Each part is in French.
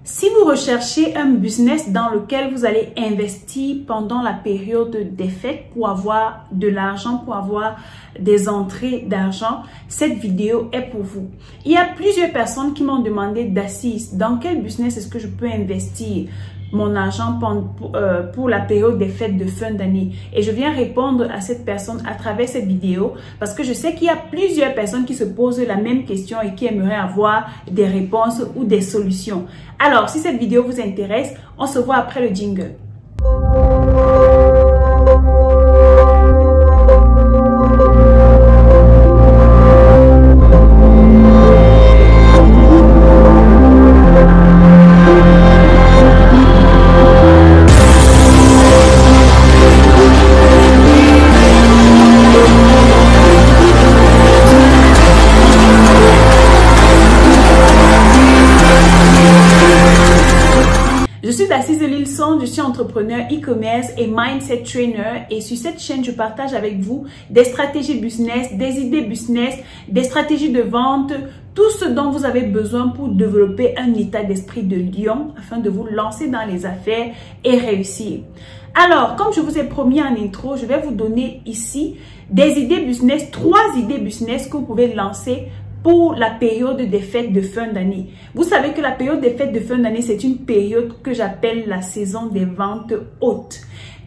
Si vous recherchez un business dans lequel vous allez investir pendant la période des fêtes pour avoir de l'argent, pour avoir des entrées d'argent, cette vidéo est pour vous. Il y a plusieurs personnes qui m'ont demandé d'Assis, dans quel business est-ce que je peux investir mon argent pour la période des fêtes de fin d'année. Et je viens répondre à cette personne à travers cette vidéo parce que je sais qu'il y a plusieurs personnes qui se posent la même question et qui aimeraient avoir des réponses ou des solutions. Alors, si cette vidéo vous intéresse, on se voit après le jingle. Je suis entrepreneur e-commerce et mindset trainer et sur cette chaîne, je partage avec vous des stratégies business, des idées business, des stratégies de vente, tout ce dont vous avez besoin pour développer un état d'esprit de lion afin de vous lancer dans les affaires et réussir. Alors, comme je vous ai promis en intro, je vais vous donner ici des idées business, 3 idées business que vous pouvez lancer pour la période des fêtes de fin d'année. Vous savez que la période des fêtes de fin d'année, c'est une période que j'appelle la saison des ventes hautes.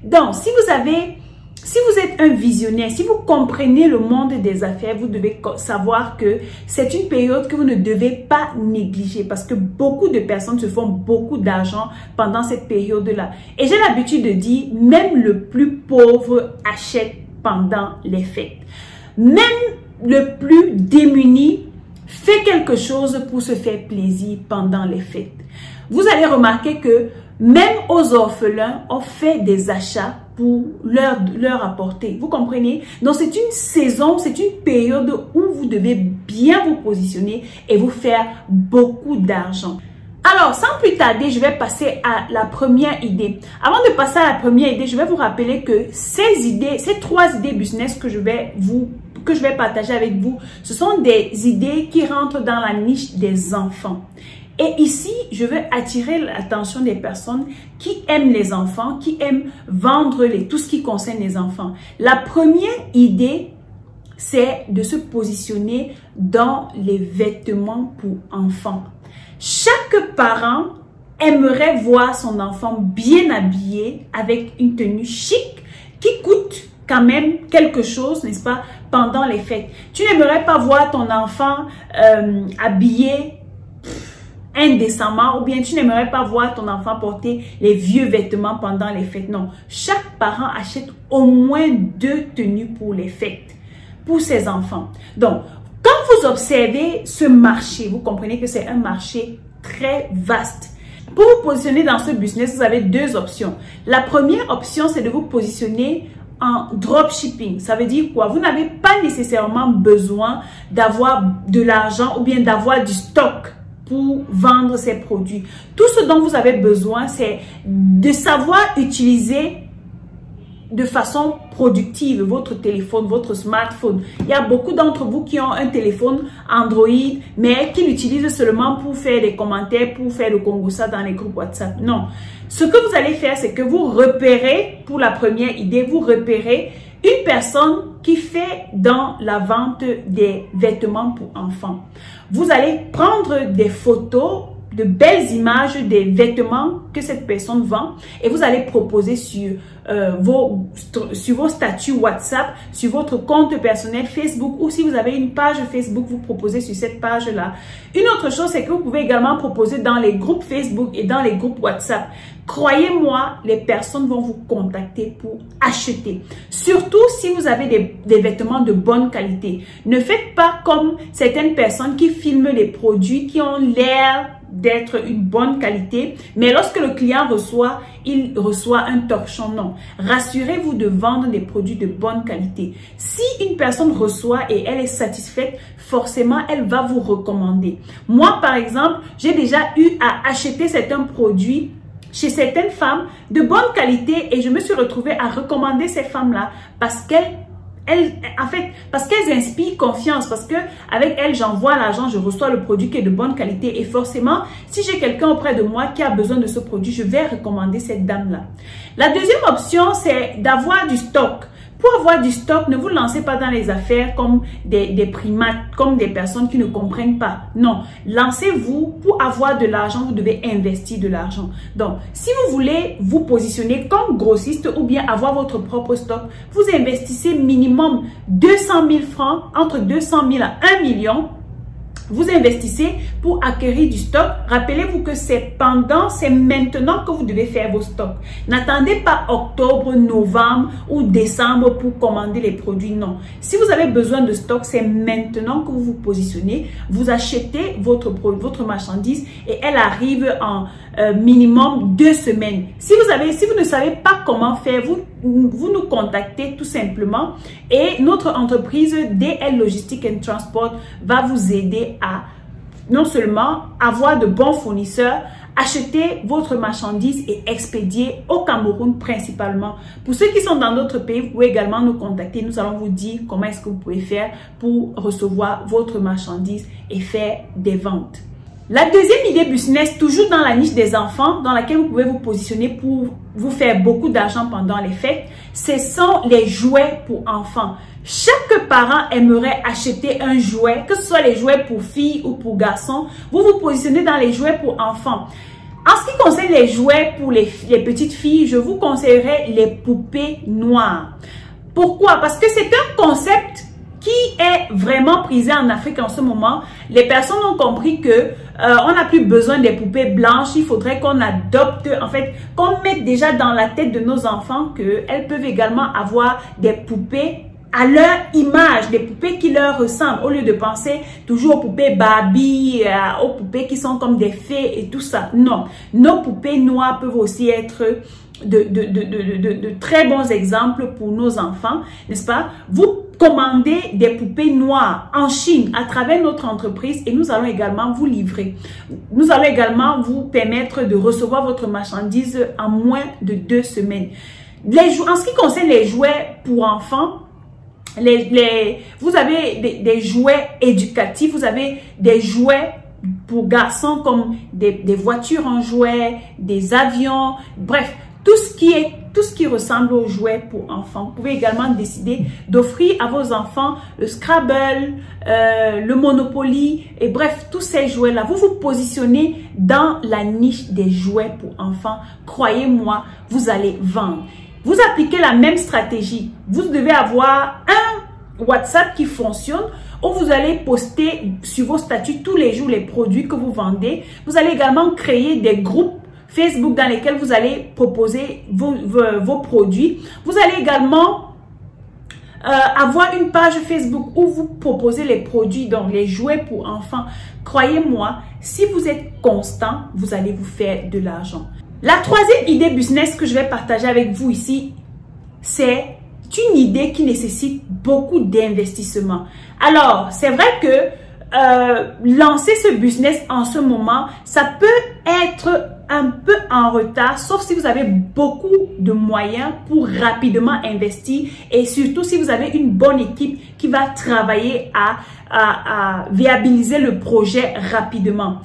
Donc, si vous êtes un visionnaire, si vous comprenez le monde des affaires, vous devez savoir que c'est une période que vous ne devez pas négliger parce que beaucoup de personnes se font beaucoup d'argent pendant cette période-là. Et j'ai l'habitude de dire, même le plus pauvre achète pendant les fêtes. Même le plus démuni fait quelque chose pour se faire plaisir pendant les fêtes. Vous allez remarquer que même aux orphelins, on fait des achats pour leur apporter. Vous comprenez? Donc, c'est une saison, c'est une période où vous devez bien vous positionner et vous faire beaucoup d'argent. Alors, sans plus tarder, je vais passer à la première idée. Avant de passer à la première idée, je vais vous rappeler que ces 3 idées business que je vais partager avec vous, ce sont des idées qui rentrent dans la niche des enfants. Et ici, je veux attirer l'attention des personnes qui aiment les enfants, qui aiment vendre tout ce qui concerne les enfants. La première idée, c'est de se positionner dans les vêtements pour enfants. Chaque parent aimerait voir son enfant bien habillé avec une tenue chic qui coûte quand même quelque chose, n'est-ce pas, pendant les fêtes. Tu n'aimerais pas voir ton enfant habillé indécemment ou bien tu n'aimerais pas voir ton enfant porter les vieux vêtements pendant les fêtes. Non, chaque parent achète au moins 2 tenues pour les fêtes, pour ses enfants. Donc, quand vous observez ce marché, vous comprenez que c'est un marché très vaste. Pour vous positionner dans ce business, vous avez 2 options. La première option, c'est de vous positionner en dropshipping. Ça veut dire quoi? Vous n'avez pas nécessairement besoin d'avoir de l'argent ou bien d'avoir du stock pour vendre ces produits. Tout ce dont vous avez besoin, c'est de savoir utiliser de façon productive votre téléphone, votre smartphone. Il y a beaucoup d'entre vous qui ont un téléphone Android, mais qui l'utilisent seulement pour faire des commentaires, pour faire le Kongosa dans les groupes WhatsApp. Non. Ce que vous allez faire, c'est que vous repérez, pour la première idée, vous repérez une personne qui fait dans la vente des vêtements pour enfants. Vous allez prendre des photos, de belles images des vêtements que cette personne vend et vous allez proposer sur vos statuts WhatsApp, sur votre compte personnel Facebook ou si vous avez une page Facebook, vous proposez sur cette page-là. Une autre chose, c'est que vous pouvez également proposer dans les groupes Facebook et dans les groupes WhatsApp. Croyez-moi, les personnes vont vous contacter pour acheter. Surtout si vous avez des vêtements de bonne qualité. Ne faites pas comme certaines personnes qui filment les produits qui ont l'air d'être une bonne qualité, mais lorsque le client reçoit, il reçoit un torchon. Non, rassurez-vous de vendre des produits de bonne qualité. Si une personne reçoit et elle est satisfaite, forcément, elle va vous recommander. Moi, par exemple, j'ai déjà eu à acheter certains produits chez certaines femmes de bonne qualité et je me suis retrouvée à recommander ces femmes-là parce qu'elles en fait, parce qu'elles inspirent confiance, parce que avec elles, j'envoie l'argent, je reçois le produit qui est de bonne qualité et forcément, si j'ai quelqu'un auprès de moi qui a besoin de ce produit, je vais recommander cette dame-là. La deuxième option, c'est d'avoir du stock. Pour avoir du stock, ne vous lancez pas dans les affaires comme des primates, comme des personnes qui ne comprennent pas. Non, lancez-vous. Pour avoir de l'argent, vous devez investir de l'argent. Donc, si vous voulez vous positionner comme grossiste ou bien avoir votre propre stock, vous investissez minimum 200 000 francs, entre 200 000 à 1 million. Vous investissez pour acquérir du stock. Rappelez-vous que c'est maintenant que vous devez faire vos stocks. N'attendez pas octobre, novembre ou décembre pour commander les produits. Non. Si vous avez besoin de stock, c'est maintenant que vous vous positionnez. Vous achetez votre marchandise et elle arrive en minimum 2 semaines. Si vous ne savez pas comment faire, vous nous contactez tout simplement et notre entreprise DL Logistique and Transport va vous aider à non seulement avoir de bons fournisseurs, acheter votre marchandise et expédier au Cameroun principalement. Pour ceux qui sont dans d'autres pays, vous pouvez également nous contacter. Nous allons vous dire comment est-ce que vous pouvez faire pour recevoir votre marchandise et faire des ventes. La deuxième idée business, toujours dans la niche des enfants, dans laquelle vous pouvez vous positionner pour vous faire beaucoup d'argent pendant les fêtes, ce sont les jouets pour enfants. Chaque parent aimerait acheter un jouet, que ce soit les jouets pour filles ou pour garçons. Vous vous positionnez dans les jouets pour enfants. En ce qui concerne les jouets pour les petites filles, je vous conseillerais les poupées noires. Pourquoi? Parce que c'est un concept qui est vraiment prisé en Afrique en ce moment. Les personnes ont compris que on n'a plus besoin des poupées blanches. Il faudrait qu'on adopte, en fait, qu'on mette déjà dans la tête de nos enfants qu'elles peuvent également avoir des poupées à leur image, des poupées qui leur ressemblent, au lieu de penser toujours aux poupées Barbie, aux poupées qui sont comme des fées et tout ça. Non, nos poupées noires peuvent aussi être de très bons exemples pour nos enfants, n'est-ce pas? Vous commandez des poupées noires en Chine à travers notre entreprise et nous allons également vous livrer. Nous allons également vous permettre de recevoir votre marchandise en moins de 2 semaines. En ce qui concerne les jouets pour enfants, vous avez des jouets éducatifs, vous avez des jouets pour garçons comme des voitures en jouets, des avions, bref, tout ce qui ressemble aux jouets pour enfants. Vous pouvez également décider d'offrir à vos enfants le Scrabble, le Monopoly et bref, tous ces jouets-là. Vous vous positionnez dans la niche des jouets pour enfants. Croyez-moi, vous allez vendre. Vous appliquez la même stratégie. Vous devez avoir un WhatsApp qui fonctionne où vous allez poster sur vos statuts tous les jours les produits que vous vendez. Vous allez également créer des groupes Facebook dans lesquels vous allez proposer vos produits. Vous allez également avoir une page Facebook où vous proposez les produits, donc les jouets pour enfants. Croyez-moi, si vous êtes constant, vous allez vous faire de l'argent. La troisième idée business que je vais partager avec vous ici, c'est une idée qui nécessite beaucoup d'investissement. Alors, c'est vrai que lancer ce business en ce moment, ça peut être un peu en retard, sauf si vous avez beaucoup de moyens pour rapidement investir et surtout si vous avez une bonne équipe qui va travailler à viabiliser le projet rapidement.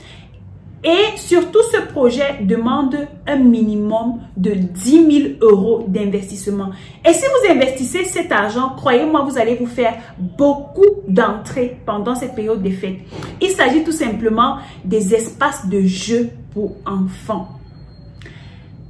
Et surtout, ce projet demande un minimum de 10 000 € d'investissement. Et si vous investissez cet argent, croyez-moi, vous allez vous faire beaucoup d'entrées pendant cette période des fêtes. Il s'agit tout simplement des espaces de jeu pour enfants.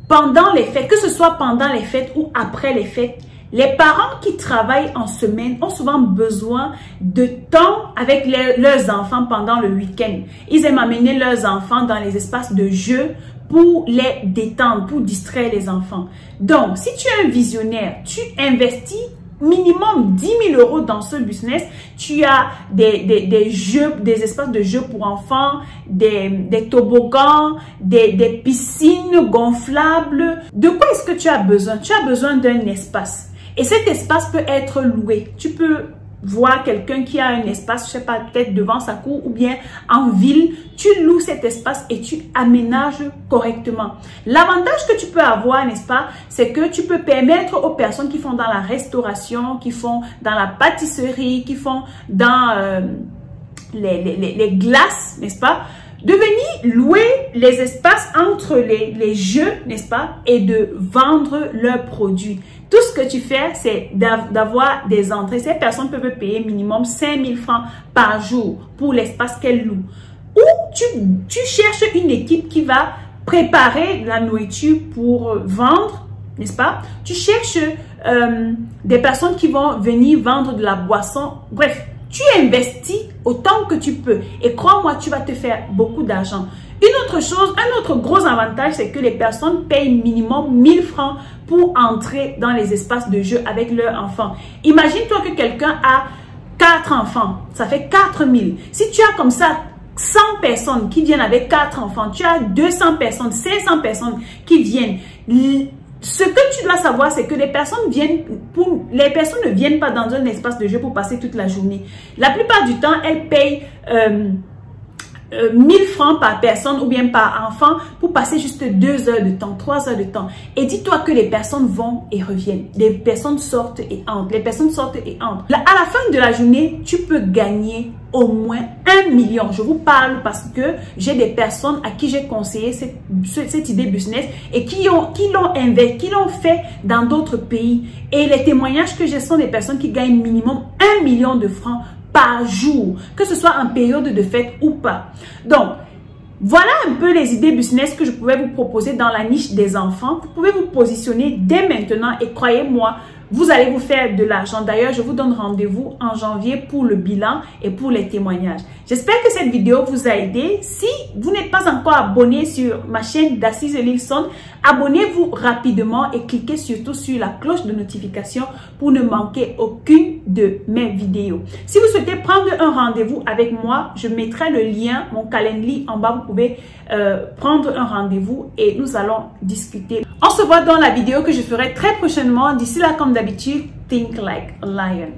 Pendant les fêtes, que ce soit pendant les fêtes ou après les fêtes, les parents qui travaillent en semaine ont souvent besoin de temps avec leurs enfants pendant le week-end. Ils aiment amener leurs enfants dans les espaces de jeu pour les détendre, pour distraire les enfants. Donc, si tu es un visionnaire, tu investis minimum 10 000 € dans ce business. Tu as des jeux, des espaces de jeux pour enfants, des toboggans, des piscines gonflables. De quoi est-ce que tu as besoin? Tu as besoin d'un espace. Et cet espace peut être loué. Tu peux voir quelqu'un qui a un espace, je sais pas, peut-être devant sa cour ou bien en ville, tu loues cet espace et tu aménages correctement. L'avantage que tu peux avoir, n'est-ce pas, c'est que tu peux permettre aux personnes qui font dans la restauration, qui font dans la pâtisserie, qui font dans les glaces, n'est-ce pas, de venir louer les espaces entre les jeux, n'est-ce pas, et de vendre leurs produits. Tout ce que tu fais, c'est d'avoir des entrées. Ces personnes peuvent payer minimum 5 000 francs par jour pour l'espace qu'elles louent. Ou tu cherches une équipe qui va préparer la nourriture pour vendre, n'est-ce pas? Tu cherches des personnes qui vont venir vendre de la boisson. Bref, tu investis autant que tu peux. Et crois-moi, tu vas te faire beaucoup d'argent. Une autre chose, un autre gros avantage, c'est que les personnes payent minimum 1000 francs pour entrer dans les espaces de jeu avec leurs enfants. Imagine-toi que quelqu'un a 4 enfants. Ça fait 4000. Si tu as comme ça 100 personnes qui viennent avec 4 enfants, tu as 200 personnes, 500 personnes qui viennent. Ce que tu dois savoir, c'est que les personnes ne viennent pas dans un espace de jeu pour passer toute la journée. La plupart du temps, elles payent 1000 francs par personne ou bien par enfant pour passer juste 2 heures de temps, 3 heures de temps. Et dis-toi que les personnes vont et reviennent. Les personnes sortent et entrent. Les personnes sortent et entrent. À la fin de la journée, tu peux gagner au moins 1 million. Je vous parle parce que j'ai des personnes à qui j'ai conseillé cette idée business et qui l'ont fait dans d'autres pays. Et les témoignages que j'ai sont des personnes qui gagnent minimum 1 million de francs par jour, que ce soit en période de fête ou pas. Donc, voilà un peu les idées business que je pouvais vous proposer dans la niche des enfants. Vous pouvez vous positionner dès maintenant et croyez-moi, vous allez vous faire de l'argent. D'ailleurs, je vous donne rendez-vous en janvier pour le bilan et pour les témoignages. J'espère que cette vidéo vous a aidé. Si vous n'êtes pas encore abonné sur ma chaîne d'Assise Lilson, abonnez-vous rapidement et cliquez surtout sur la cloche de notification pour ne manquer aucune de mes vidéos. Si vous souhaitez prendre un rendez-vous avec moi, je mettrai le lien, mon calendrier en bas. Vous pouvez prendre un rendez-vous et nous allons discuter. On se voit dans la vidéo que je ferai très prochainement. D'ici là, comme d'habitude, think like a lion.